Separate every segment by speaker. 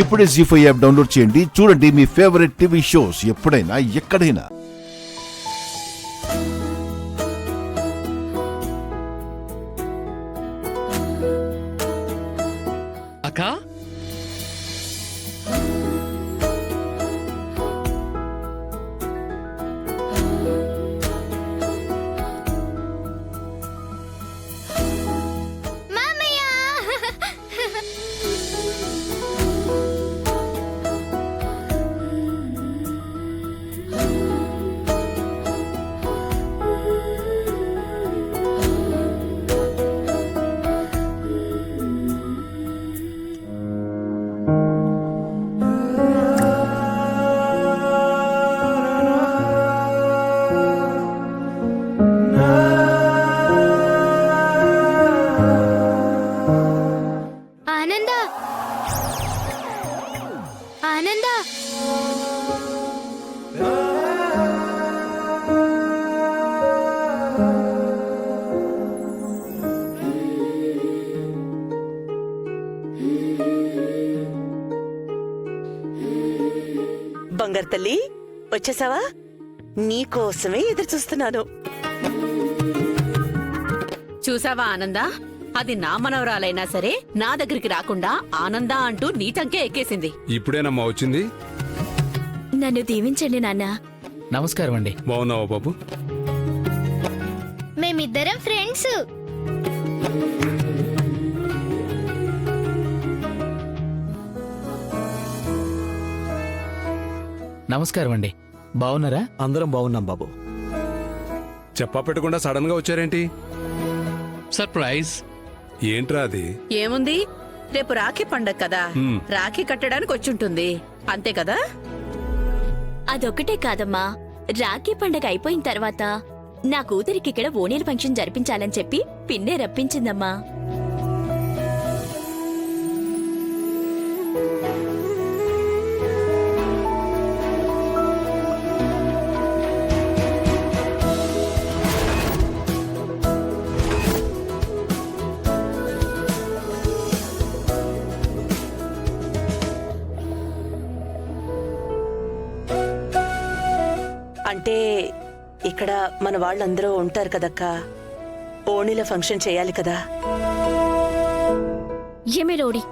Speaker 1: ఇప్పుడే జీ5 app download చేయండి. చూడండి మీ ఫేవరెట్ టీవీ షోస్ ఎప్పుడైనా ఎక్కడైనా.
Speaker 2: అక్కా,
Speaker 3: ఆనందా,
Speaker 4: బంగారు తల్లి వచ్చేసావా? నీకోసమే ఎదురు చూస్తున్నాను.
Speaker 5: చూసావా ఆనందా, అది నా మనవరాలైనా సరే నా దగ్గరికి రాకుండా ఆనందా అంటూ నీటంకే ఎక్కేసింది.
Speaker 6: ఇప్పుడేనమ్మా వచ్చింది.
Speaker 3: నన్ను దీవించండి నాన్న.
Speaker 2: నమస్కారం అండి.
Speaker 6: బాగున్నావా బాబు?
Speaker 3: మేమిద్దరం ఫ్రెండ్స్.
Speaker 2: నమస్కారం అండి. బాగున్నారా?
Speaker 7: అందరం బాగున్నాం బాబు.
Speaker 6: చెప్పా పెట్టకుండా సడన్ గా వచ్చారేంటి?
Speaker 2: సర్ప్రైజ్.
Speaker 6: ఏంట్రా అది?
Speaker 5: ఏముంది, రేపు రాఖీ పండగ కదా,
Speaker 6: హ్మ్.
Speaker 5: రాఖీ కట్టడానికి వచ్చుంటుంది అంతే కదా.
Speaker 3: అదొక్కటే కాదమ్మా, రాఖీ పండగ అయిపోయిన తర్వాత నా కూతురికి ఇక్కడ ఓణీల ఫంక్షన్ జరిపించాలని చెప్పి పిన్నే రప్పించిందమ్మా.
Speaker 4: అంటే ఇక్కడ మన వాళ్ళందరూ ఉంటారు కదక్కా, ఓణీల ఫంక్షన్ చేయాలి కదా.
Speaker 3: ఏమే రోడి,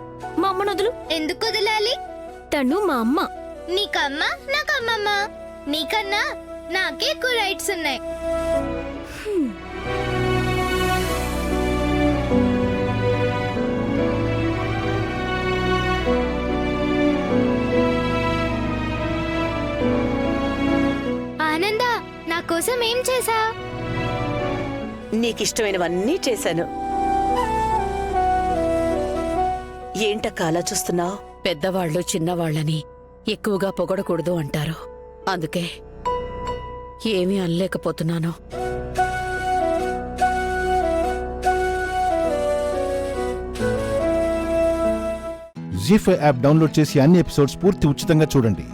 Speaker 3: మా అమ్మ నదులు. ఎందుకు వదలాలి? తను మా అమ్మ. నీకమ్మ నాకమ్మమ్మ. నీకన్నా నాకే ఎక్కువ రైట్స్ ఉన్నాయి. ఆనందా, నా కోసం ఏం చేసా?
Speaker 4: నీకిష్టమైనవన్నీ చేశాను. ఏంటక్క అలా చూస్తున్నావు?
Speaker 5: పెద్దవాళ్లు చిన్నవాళ్లని ఎక్కువగా పొగడకూడదు అంటారు, అందుకే ఏమీ అనలేకపోతున్నాను.
Speaker 1: జీ5 యాప్ డౌన్లోడ్ చేసి అన్ని ఎపిసోడ్స్ పూర్తి ఉచితంగా చూడండి.